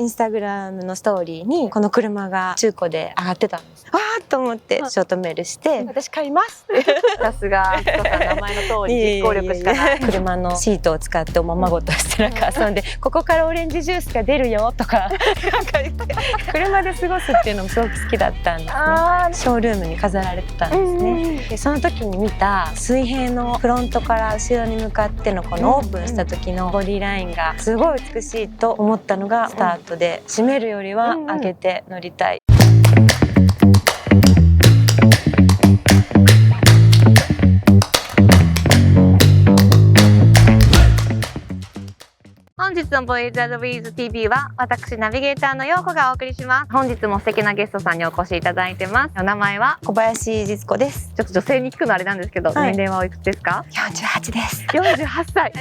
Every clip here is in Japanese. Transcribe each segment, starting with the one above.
インスタグラムのストーリーにこの車が中古で上がってたんです。わーっと思ってショートメールして私買いますさすが敦子さん、名前の通り実行力しかない。車のシートを使っておままごとしてなんか遊んでここからオレンジジュースが出るよとかなんか言って車で過ごすっていうのもすごく好きだったんですね。ショールームに飾られてたんですね。でその時に見た水平のフロントから後ろに向かってのこのオープンした時のボディラインがすごい美しいと思ったのがスタートで、閉めるよりは開けて乗りたい。本日のボイズアドビーズ TV は私ナビゲーターの陽子がお送りします。本日も素敵なゲストさんにお越しいただいてます。お名前は小林実子です。ちょっと女性に聞くのあれなんですけど、はい年齢はおいくつですか？48です。48歳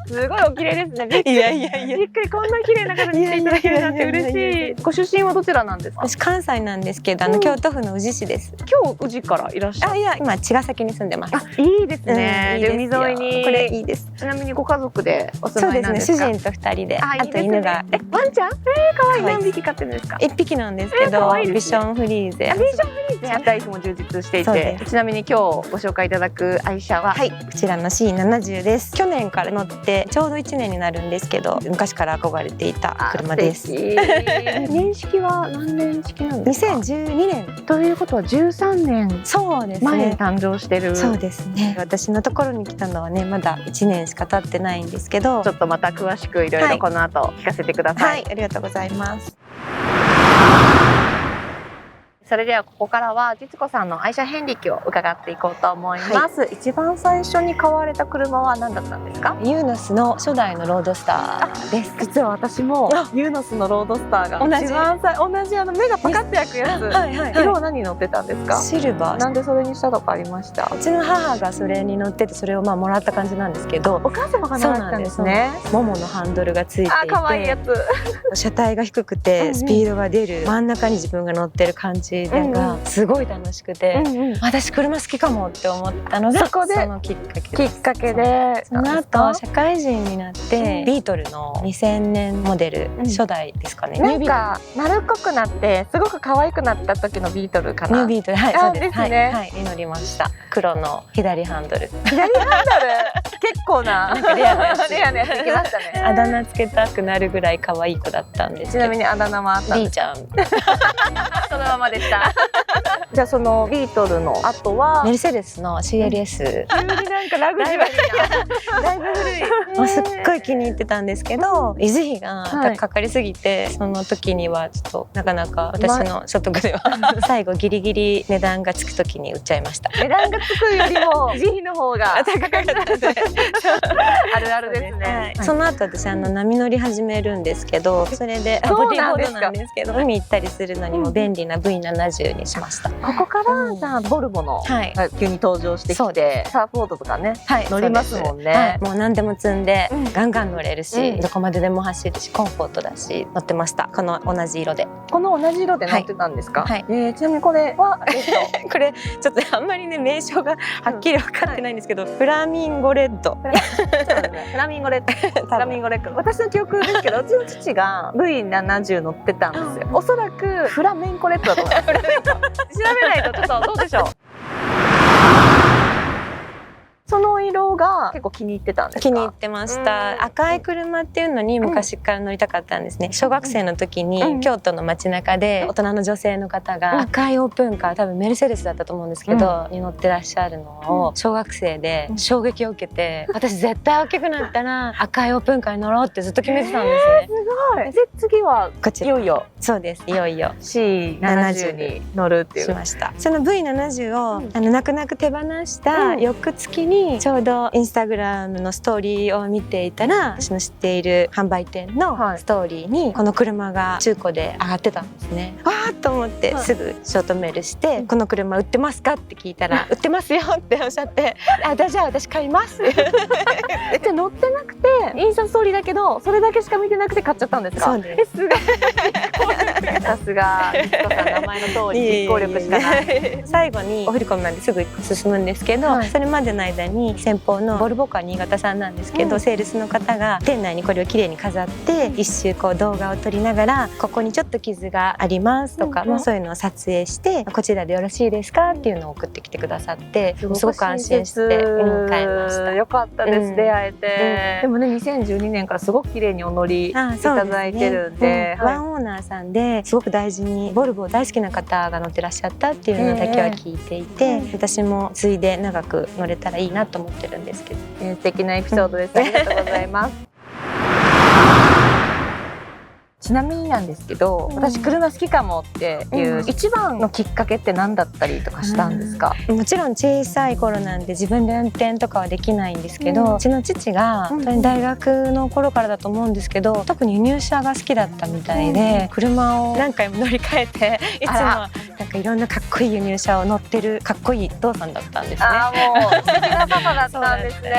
すごいお綺麗ですね。びっくりいやいやいやびっくり、こんな綺麗な方に来ていただけるなんて嬉しい。ご出身はどちらなんですか？私関西なんですけど、京都府の宇治市です。今日宇治からいらっしゃる？いや今茅ヶ崎に住んでます。いいですね。いいですよ。海沿いに。これいいです。ちなみにご家族でお住そうでまいなんですか？すね。主人と2人で、あといいですね。犬がワンちゃん？可愛い。何匹飼ってるんですか？1匹なんですけど、可愛いですねビションフリーゼ。ビションフリーゼ。野菜も充実していて、ちなみに今日ご紹介いただく愛車は、こちらの C70 です。去年から乗ってちょうど1年になるんですけど、昔から憧れていた車です。年式は何年式なんですか？2012年ということは13年そうです前にね。誕生してる。そうですね。私のところに来たのはねまだ1年しか経ってないんですけど、ちょっとまた詳しくいろいろこの後聞かせてください。ありがとうございます。それではここからは実子さんの愛車遍歴を伺っていこうと思います。一番最初に買われた車は何だったんですか？ユーノスの初代のロードスターです。実は私もユーノスのロードスターが一番同じ目がパカッて開くやつ。色は何乗ってたんですか？シルバー。なんでそれにしたとかありました？うちの母がそれに乗ってて、それをもらった感じなんですけど、お母様が乗られたんですね。もものハンドルがついていて、可愛いやつ。車体が低くてスピードが出る、真ん中に自分が乗ってる感じがすごい楽しくて、私車好きかもって思ったのがそのきっかけです。きっかけで、その後社会人になってビートルの2000年モデル、初代ですかね。なんか丸っこくなってすごく可愛くなった時のビートルかな。ニュービートル、そうです。に乗りました。黒の左ハンドル。左ハンドル結構なレアなやついきましたね。あだ名つけたくなるぐらい可愛い子だったんです。ちなみにあだ名はあったんですか？ B ちゃん。そのままでした。じゃあそのビートルの後はメルセデスの CLS。急になんかラグジュアリーなだいぶ古い。すっごい気に入ってたんですけど、維持費がかかりすぎて、その時にはちょっとなかなか私の所得では最後ギリギリ値段がつく時に売っちゃいました。値段がつくよりも維持費の方が高かったのであるあるですね。その後私波乗り始めるんですけど、それでボディーボードなんですけど、海行ったりするのにも便利な V70 にしました。ここからじゃあボルボの急に登場してきて、サーフォードとかね乗りますもんね。もう何でも積んでガンガン乗れるし、どこまででも走るしコンフォートだし乗ってました。この同じ色で。この同じ色で乗ってたんですか？ちなみにこれはこれちょっとあんまりね名称がはっきり分かってないんですけど、フラミンゴレッド。フラミンゴレッド。フラミンゴレッド。私の記憶ですけど、うちの父が V70 乗ってたんですよ。おそらくフラメンコレッドだと思います。調べないとちょっとどうでしょう。その色が結構気に入ってたんですか？気に入ってました。赤い車っていうのに昔から乗りたかったんですね。小学生の時に京都の街中で大人の女性の方が赤いオープンカー、多分メルセデスだったと思うんですけど、に乗ってらっしゃるのを小学生で衝撃を受けて、私絶対大きくなったら赤いオープンカーに乗ろうってずっと決めてたんですね。すごい。で次はこちら。いよいよ。そうです。いよいよ C70 に乗るっていう。しました。その V70 を泣く泣く手放した翌月にちょうどインスタグラムのストーリーを見ていたら、私の知っている販売店のストーリーにこの車が中古で上がってたんですね。わーっと思ってすぐショートメールして「この車売ってますか?」って聞いたら「売ってますよ」っておっしゃって「じゃあ私買います」じゃあ乗ってなくてインスタストーリーだけどそれだけしか見てなくて買っちゃったんですか？そうです。すごいさすが律子さん、名前の通り実行力しかない。最後にお振り込みまですぐ進むんですけど、はい、それまでの間に先方のボルボカー新潟さんなんですけど、セールスの方が店内にこれをきれいに飾って一周こう動画を撮りながら、ここにちょっと傷がありますとか、そういうのを撮影して、こちらでよろしいですかっていうのを送ってきてくださって、すごく安心して買いました。よかったです、出会えて。でもね、2012年からすごく綺麗にお乗りいただいてるんで、ワンオーナーさんですごく大事にボルボ大好きな方が乗ってらっしゃったっていうのだけは聞いていて、私もついで長く乗れたらいいなと思ってるんですけど、素敵なエピソードです。ありがとうございます。ちなみになんですけど、私車好きかもっていう一番のきっかけって何だったりとかしたんですか？もちろん小さい頃なんで自分で運転とかはできないんですけど、うちの父が本当に大学の頃からだと思うんですけど、特に輸入車が好きだったみたいで、車を何回も乗り換えて、いつもなんかいろんなかっこいい輸入車を乗ってるかっこいいお父さんだったんですね。もう素敵なパパだったんですね。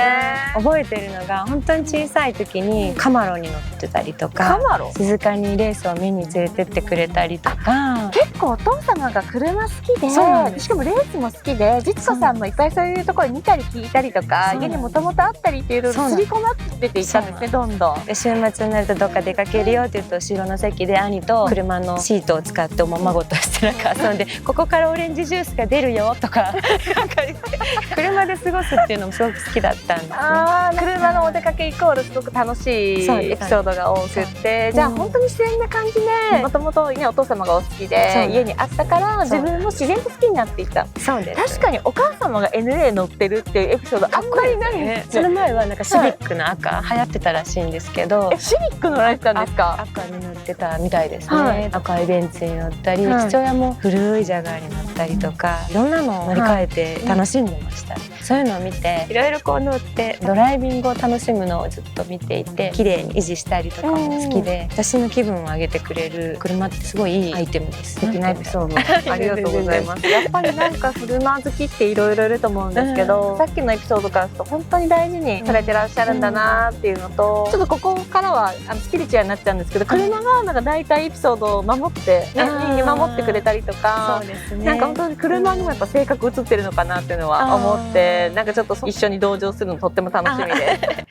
覚えてるのが、本当に小さい時にカマロに乗ってたりとか、静かにレースを見に連れてってくれたりとか。結構お父様が車好きで、しかもレースも好きで、律子さんもいっぱいそういうところ見たり聞いたりとか、家にもともとあったりっていうのを刷り込ませていったんですね、どんどん。で週末になるとどっか出かけるよって言うと、後ろの席で兄と車のシートを使っておままごとしてなんか遊んで、ここからオレンジジュースが出るよとかなんか言って車で過ごすっていうのもすごく好きだったんですね。車のお出かけイコールすごく楽しいエピソードが多くって、じゃあ本当に自然な感じで、もともとねお父様がお好きで家にあったから自分も自然と好きになっていった。そうです。確かにお母様が NA 乗ってるっていうエピソードあんまりないです。その前はなんかシビックの赤流行ってたらしいんですけど、シビック乗られてたんですか？赤に乗ってたみたいですね。赤いベンツに乗ったり、父親も古いジャガーに乗ったりとか、いろんなのを乗り換えて楽しんでました。そういうのを見て、いろいろこう乗ってドライビングを楽しむのをずっと見ていて、綺麗に維持したりとかも好きで、私の気分を上げてくれる車ってすごいいいアイテムです。素敵なエピソードありがとうございます。やっぱりなんか車好きっていろいろいると思うんですけど、さっきのエピソードからすると本当に大事にされてらっしゃるんだなっていうのと、ちょっとここからはスピリチュアルになっちゃうんですけど、車がなんか大体エピソードを守って見守ってくれたりとか、なんか本当に車にもやっぱ性格映ってるのかなっていうのは思って、なんかちょっと一緒に同乗するのとっても楽しみです。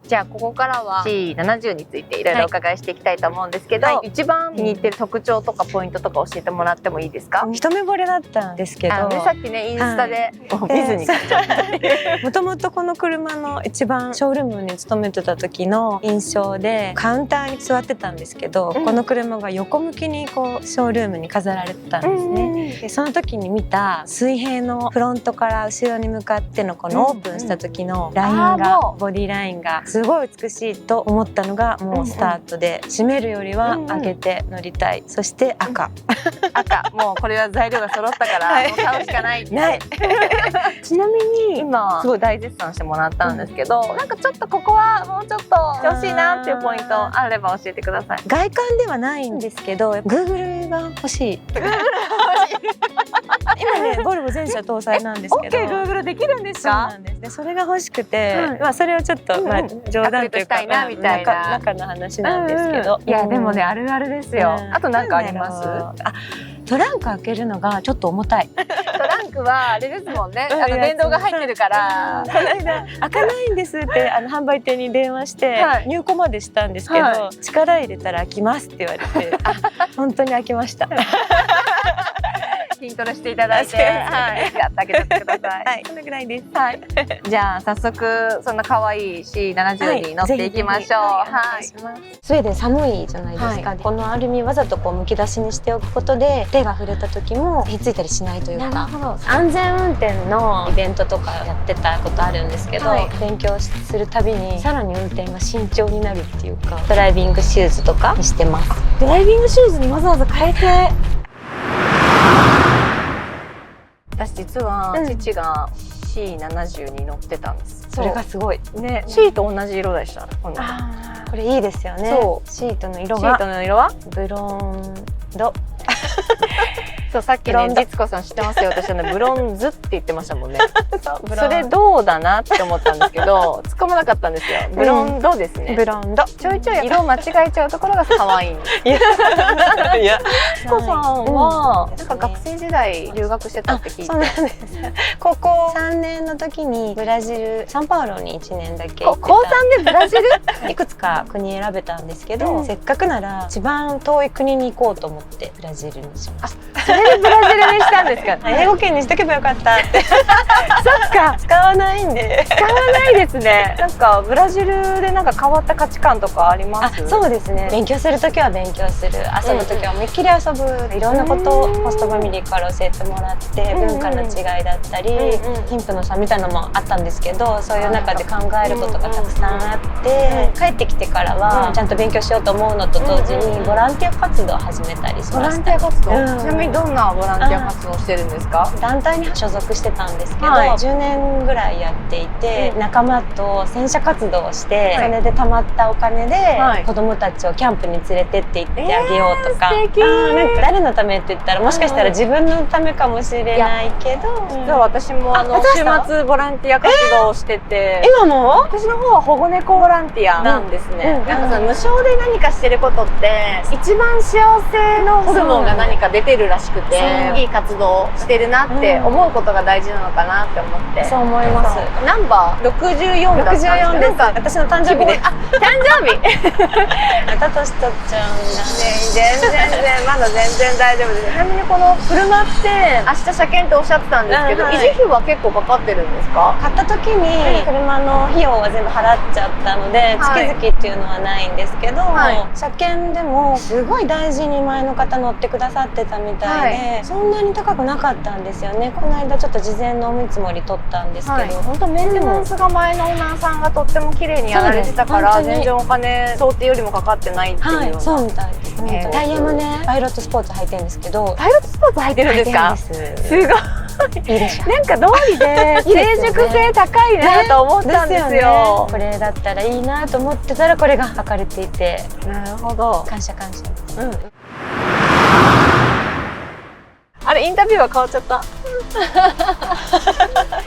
じゃあここからは C70 についていろいろお伺いしていきたいと思うんですけど、一番気に入ってる特徴とかポイントとか教えてもらってもいいですか？一目惚れだったんですけど、さっきねインスタで見ずに買っちゃった。もともとこの車の一番ショールームに勤めてた時の印象で、カウンターに座ってたんですけど、この車が横向きにこうショールームに飾られてたんですね。でその時に見た水平のフロントから後ろに向かってのこのオープンした時のラインが、ボディラインがすごい美しいと思ったのがもうスタートで、閉めるよりは上げて乗りたい。そして赤もうこれは材料が揃ったからもう買うしかないちなみに今すごい大絶賛してもらったんですけど、なんかちょっとここはもうちょっとしてほしいなっていうポイントあれば教えてください。外観ではないんですけど、Google が欲しい。今ねボルボ全車搭載なんですけど、 Google できるんですか？そうなんです。でそれが欲しくて、それをちょっと冗談というか中の話なんですけど、いやでもねあるあるですよ。あと何かあります？トランク開けるのがちょっと重たい。トランクはあれですもんね、電動が入ってるから。この間開かないんですって販売店に電話して入庫までしたんですけど、力入れたら開きますって言われて、本当に開きました。筋トレしていただいて、開けてください。はい、そのぐらいです。はい。じゃあ早速そんな可愛い C70 に乗っていきましょう。はい。スウェーデン寒いじゃないですか。このアルミわざとこうむき出しにしておくことで、手が触れた時もひっついたりしないというか。安全運転のイベントとかやってたことあるんですけど、勉強するたびにさらに運転が慎重になるっていうか、ドライビングシューズとかにしてます。ドライビングシューズにわざわざ変えて。私実は父が C70 に乗ってたんです。それがすごいね。C と同じ色でした。これいいですよね。シートの色はブロンドそう、さっきね、実子さん知ってますよ。私はね、ブロンズって言ってましたもんね。それどうだなって思ったんですけど、突っ込まなかったんですよ。ブロンドですね。ブロンド。ちょいちょい色を間違えちゃうところが可愛いんです。いや、実子さんはなんか学生時代留学してたって聞いて。そうなんです。高校3年の時にブラジルサンパウロに1年だけ行ってた。高3でブラジル？いくつか国選べたんですけど、せっかくなら一番遠い国に行こうと思ってブラジルにしました。それでブラジルにしたんですか？英語圏にしとけばよかったって。そっか、使わないんで。使わないですね。なんかブラジルでなんか変わった価値観とかあります？そうですね。勉強する時は勉強する、遊ぶ時は思いっきり遊ぶ、いろんなことをホストファミリーから教えてもらって、文化の違いだったり、貧富の差みたいなのもあったんですけど、そういう中で考えることがたくさんあって、帰ってきてからはちゃんと勉強しようと思うのと同時にボランティア活動を始めたりしました。ボランティア活動？ちなみにどんなボランティア活動をしてるんですか？団体に所属してたんですけど、10年ぐらいやっていて、仲間と戦車活動をして、それで貯まったお金で子供たちをキャンプに連れてって行ってあげようとか、なんか誰のためって言ったらもしかしたら自分のためかもしれないけど、実は私も週末ボランティア活動をしてて、今も私の方は保護猫ボランティアなんですね。なんかその無償で何かしてることって一番幸せのホルモンが何か出てるらしくて、いい活動してるなって思うことが大事なのかなって思って。そう思います。ナンバー64だったんですけど、なんか私の誕生日で。あ、誕生日。また年取っちゃうんだ。全然まだ全然大丈夫です。ちなみにこの車って明日車検っておっしゃってたんですけど、維持費は結構かかってるんですか？買った時に車の費用は全部払っちゃったので、月々っていうのはないんですけど、車検でもすごい大事に前の方乗ってくださってたみたいで、そんなに高くなかったんですよね。この間ちょっと事前のお見積もり取ったんですけど、本当メンテナンスが前のオーナーさんがとっても綺麗にやられてたから、全然お金想定よりもかかってないっていうような。そうみたいです。タイヤもね、パイロットスポーツ履いてるんですけど。パイロットスポーツ履いてるんですか？すごい。いいでしょ。なんか道理で成熟性高いなと思ったんですよ。これだったらいいなと思ってたらこれが履かれていて、なるほど。感謝感謝。あれインタビューは変わっちゃった。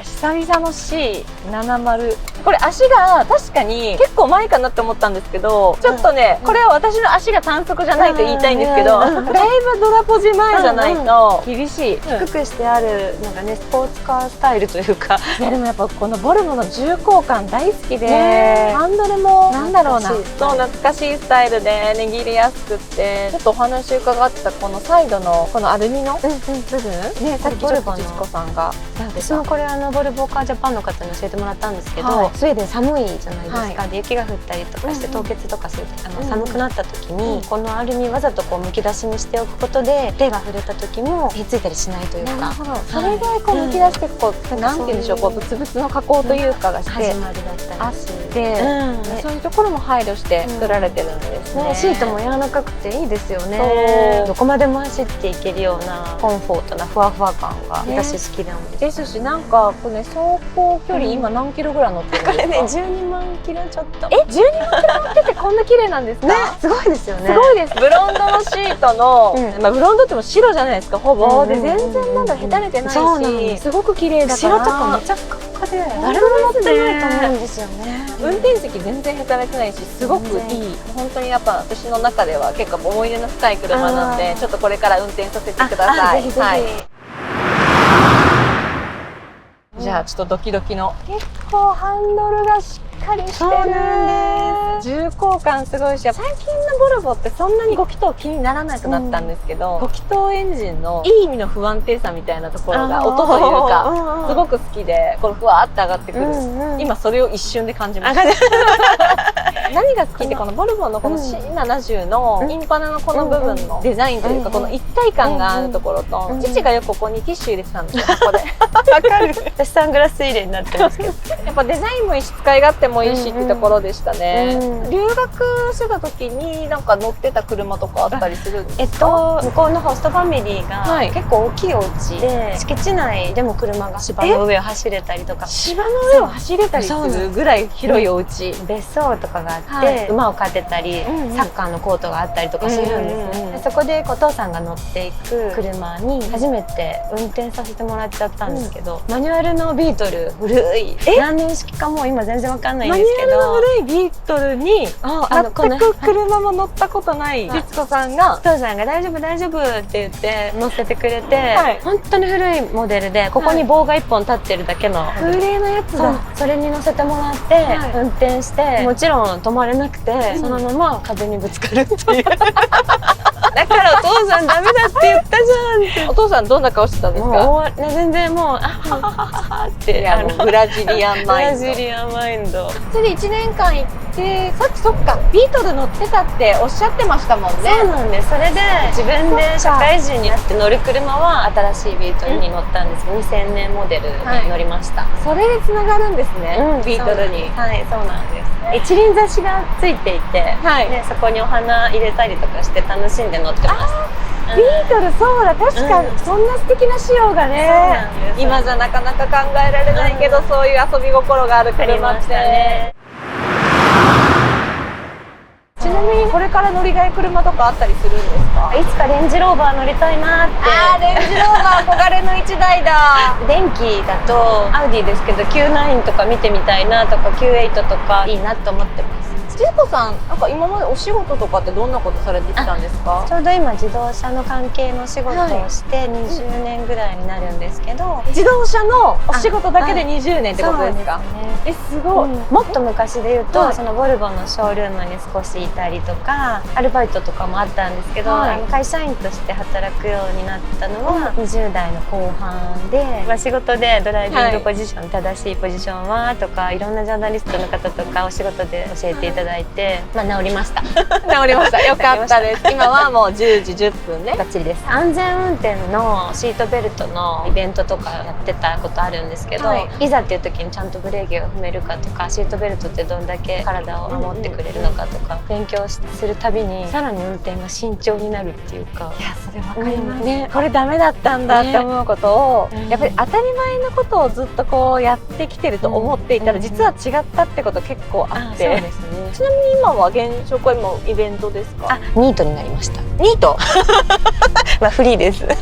久々の C70。これ足が確かに結構前かなって思ったんですけど、ちょっとね、これは私の足が短足じゃないと言いたいんですけど、だいぶドラポジ前じゃないと厳しい。低くしてあるなんかね、スポーツカースタイルというか。いやでもやっぱこのボルボの重厚感大好きで、ハンドルもなんだろうな、そう懐かしいスタイルで握りやすくって、ちょっとお話伺ってたこのサイドのこのアルミの部分ね、さっきちょっと実子さんが、私もこれボルボカージャパンの方に教えてもらったんですけど、スウェーデン寒いじゃないですか。で雪が降ったりとかして凍結とかする寒くなった時に、このアルミわざとこうむき出しにしておくことで手が触れた時もひっついたりしないというか、それでこうむき出してこうなんて言うんでしょう、こうブツブツの加工というかがしてあって、そういうところも配慮して作られてるんですね。シートも柔らかくていいですよね。どこまでも走っていけるようなコンフォートなふわふわ感が私好きなんです。ですし、なんかこれね、走行距離今何キロぐらい乗ってるんですか？これね、12万キロちょっと。12万キロ乗っててこんな綺麗なんですか？ね、すごいですよね。すごいです。ブロンドのシートの、まあブロンドっても白じゃないですか、ほぼ。で全然まだへたれてないし、すごく綺麗だから。白とかめちゃふかふかで誰も乗ってないと思うんですよね。運転席全然へたれてないし、すごくいい。本当にやっぱ私の中では結構思い出の深い車なんで、ちょっとこれから運転させてください。ぜひぜひ。じゃあちょっとドキドキの、結構ハンドルがしっかりしてる。重厚感すごいし、最近のボルボってそんなに5気筒気にならなくなったんですけど、5気筒エンジンのいい意味の不安定さみたいなところが、音というかすごく好きで、これふわーって上がってくる。今それを一瞬で感じました。何が好きって、このボルボのこの C70 のインパナのこの部分のデザインというか、この一体感があるところと、父がよくここにティッシュ入れてたんですよ、ここで。わかる。私サングラス入れになってますけど、やっぱデザインもいいし、使い勝手もいいしっていうところでしたね。留学してた時になんか乗ってた車とかあったりするんですか？向こうのホストファミリーが結構大きいお家で、敷地内でも車が芝の上を走れたりとか、芝の上を走れたりするぐらい広いお家、別荘とかがあっって、馬を飼ってたり、サッカーのコートがあったりとかするんですよ。でそこでお父さんが乗っていく車に初めて運転させてもらっちゃったんですけど、マニュアルのビートル、古い何年式かもう今全然わかんないんですけど、マニュアルの古いビートルに全く車も乗ったことない律子さんが、お父さんが大丈夫大丈夫って言って乗せてくれて、本当に古いモデルでここに棒が1本立ってるだけの空冷のやつだ。それに乗せてもらって運転して、もちろん止まれなくてそのまま壁にぶつかるっていうだからお父さんダメだって言ったじゃんって。お父さんどんな顔してたんですか？もう全然もうあはははって、ブラジリアンマインド。ブラジリアンマインド。それで1年間行って、さっきそっかビートル乗ってたっておっしゃってましたもんね。そうなんです。それで自分で社会人になって乗る車は新しいビートルに乗ったんですけど、2000年モデルに乗りました。それでつながるんですね、ビートルに。はい、そうなんです。一輪挿しがついていて、でそこにお花入れたりとかして楽しんで乗ってます。ビートル、そうだ、確かにそんな素敵な仕様がね、今じゃなかなか考えられないけど、そういう遊び心がある車ってね。ちなみにこれから乗りたい車とかあったりするんですか？いつかレンジローバー乗りたいなって。レンジローバー憧れの1台だ。電気だとアウディですけど Q9 とか見てみたいなとか Q8 とかいいなと思ってます。律子さん、なんか今までお仕事とかってどんなことされてきたんですか？ちょうど今自動車の関係の仕事をして20年ぐらいになるんですけど、自動車のお仕事だけで20年ってことですか？すごい。もっと昔で言うと、そのボルボのショールームに少しいたりとかアルバイトとかもあったんですけど、会社員として働くようになったのは20代の後半で、仕事でドライビングポジション、正しいポジションはとかいろんなジャーナリストの方とかお仕事で教えていただいて、治りました。治りました。よかったです。今はもう10時10分ね。バッチリです。安全運転のシートベルトのイベントとかやってたことあるんですけど、いざっていう時にちゃんとブレーキを踏めるかとか、シートベルトってどんだけ体を守ってくれるのかとか勉強するたびにさらに運転が慎重になるっていうか。いや、それわかりますね。これダメだったんだって思うことを、やっぱり当たり前のことをずっとこうやってきてると思っていたら、実は違ったってこと結構あって。そうですね。ちなみに今は現職は今イベントですか？ニートになりました。ニートまあフリーです。フリー。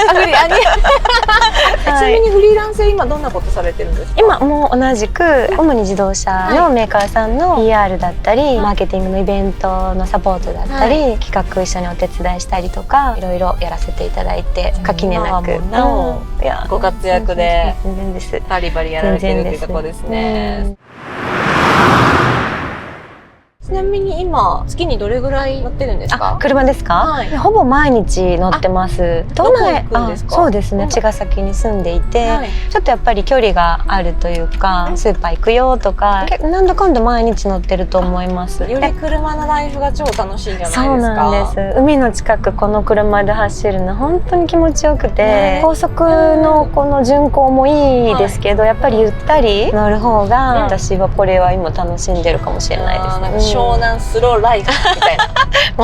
ちなみにフリーランス今どんなことされてるんですか？今も同じく主に自動車のメーカーさんの PR だったり、マーケティングのイベントのサポートだったり、企画一緒にお手伝いしたりとかいろいろやらせていただいて、垣根なくご活躍で全然です。バリバリやられてるっていうところですね。ちなみに今月にどれぐらい乗ってるんですか？車ですか？ほぼ毎日乗ってます。どこ行くんですか？そうですね。茅ヶ崎に住んでいて、ちょっとやっぱり距離があるというか、スーパー行くよとか、なんだかんだ毎日乗ってると思います。より車のライフが超楽しいんじゃないですか？そうなんです。海の近くこの車で走るの本当に気持ちよくて、高速のこの巡航もいいですけど、やっぱりゆったり乗る方が私はこれは今楽しんでるかもしれないですね。湘南スローライフみたいな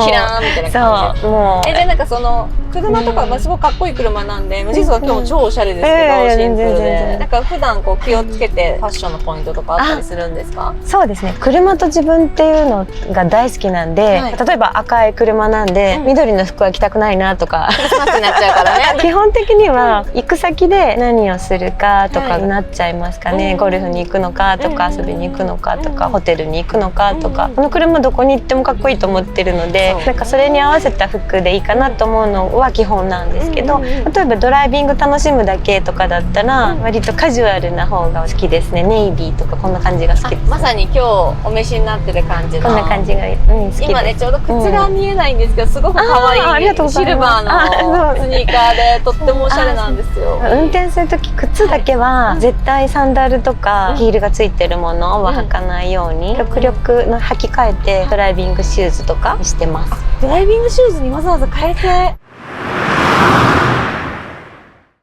キラーンみたいな感じで。もうでなんかその車とかすごくかっこいい車なんで、実は今日も超おしゃれですけど、シンプルで、なんか普段こう気をつけてファッションのポイントとかあったりするんですか？そうですね。車と自分っていうのが大好きなんで、例えば赤い車なんで緑の服は着たくないなとか、クリスマスになっちゃうからね。基本的には行く先で何をするかとかになっちゃいますかね。ゴルフに行くのかとか、遊びに行くのかとか、ホテルに行くのかとか、この車どこに行ってもかっこいいと思ってるので、なんかそれに合わせた服でいいかなと思うのは基本なんですけど、例えばドライビング楽しむだけとかだったら割とカジュアルな方が好きですね。ネイビーとかこんな感じが好きです。まさに今日お召しになってる感じの、こんな感じが、好きです。今ねちょうど靴が見えないんですけど、すごく可愛いシルバーのスニーカーでとってもおしゃれなんですよ。運転する時靴だけは絶対サンダルとかヒールがついてるものは履かないように極力の履き替えてドライビングシューズとかにしてます。ドライビングシューズにわざわざ変えて。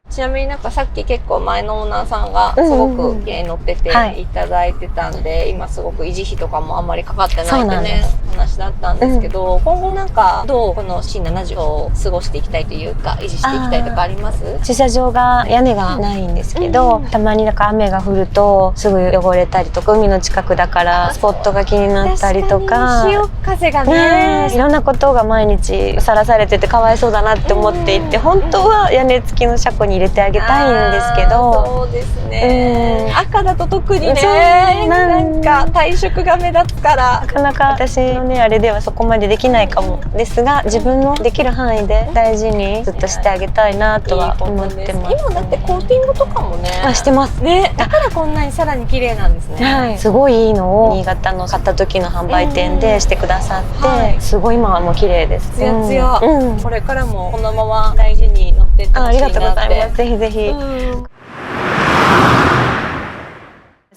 ちなみになんかさっき結構前のオーナーさんがすごく乗ってていただいてたんで、今すごく維持費とかもあんまりかかってないってね話し話だったんですけど、今後なんかどうこの C70 を過ごしていきたいというか維持していきたいとかあります？駐車場が屋根がないんですけど、たまになんか雨が降るとすぐ汚れたりとか、海の近くだからスポットが気になったりとか、潮風がね、いろんなことが毎日さらされててかわいそうだなって思っていて、本当は屋根付きの車庫に入れてあげたいんですけど、そうですね、赤だと特にね、なんか体色が目立つからなかなか私のねあれではそこまでできないかもですが、自分のできる範囲で大事にずっとしてあげたいなとは思ってます。今だってコーティングとかもねしてますね、だからこんなにさらに綺麗なんですね。はい、すごいいいのを新潟の買った時の販売店でしてくださって、すごい今はもう綺麗です。ツヤツヤ。これからもこのまま大事に乗っていってほしいなって。ありがとうございます。ぜひぜひ。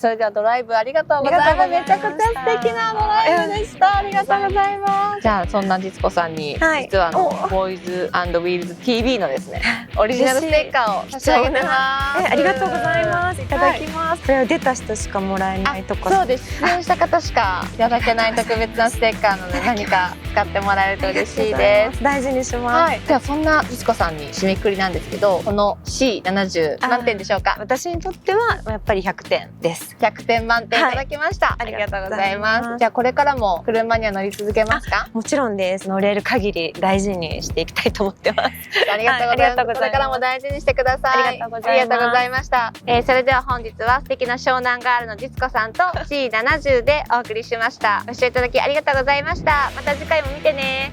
それではドライブありがとうございます。めちゃくちゃ素敵なドライブでした。ありがとうございます。じゃあそんな実子さんに、実はボーイズ&ウィールズ TV のですね、オリジナルステッカーを差し上げてます。ありがとうございます。いただきます。これは出た人しかもらえないとか。そうです。出演した方しかいただけない特別なステッカーなので、何か使ってもらえると嬉しいです。大事にします。じゃあそんな実子さんに締めくくりなんですけど、この C70 何点でしょうか？私にとってはやっぱり100点です。100点満点いただきました。ありがとうございます。じゃあこれからも車には乗り続けますか？もちろんです。乗れる限り大事にしていきたいと思ってます。ありがとうございます。これからも大事にしてください。ありがとうございました。それでは本日は素敵な湘南ガールの実子さんと C70 でお送りしました。ご視聴いただきありがとうございました。また次回も見てね。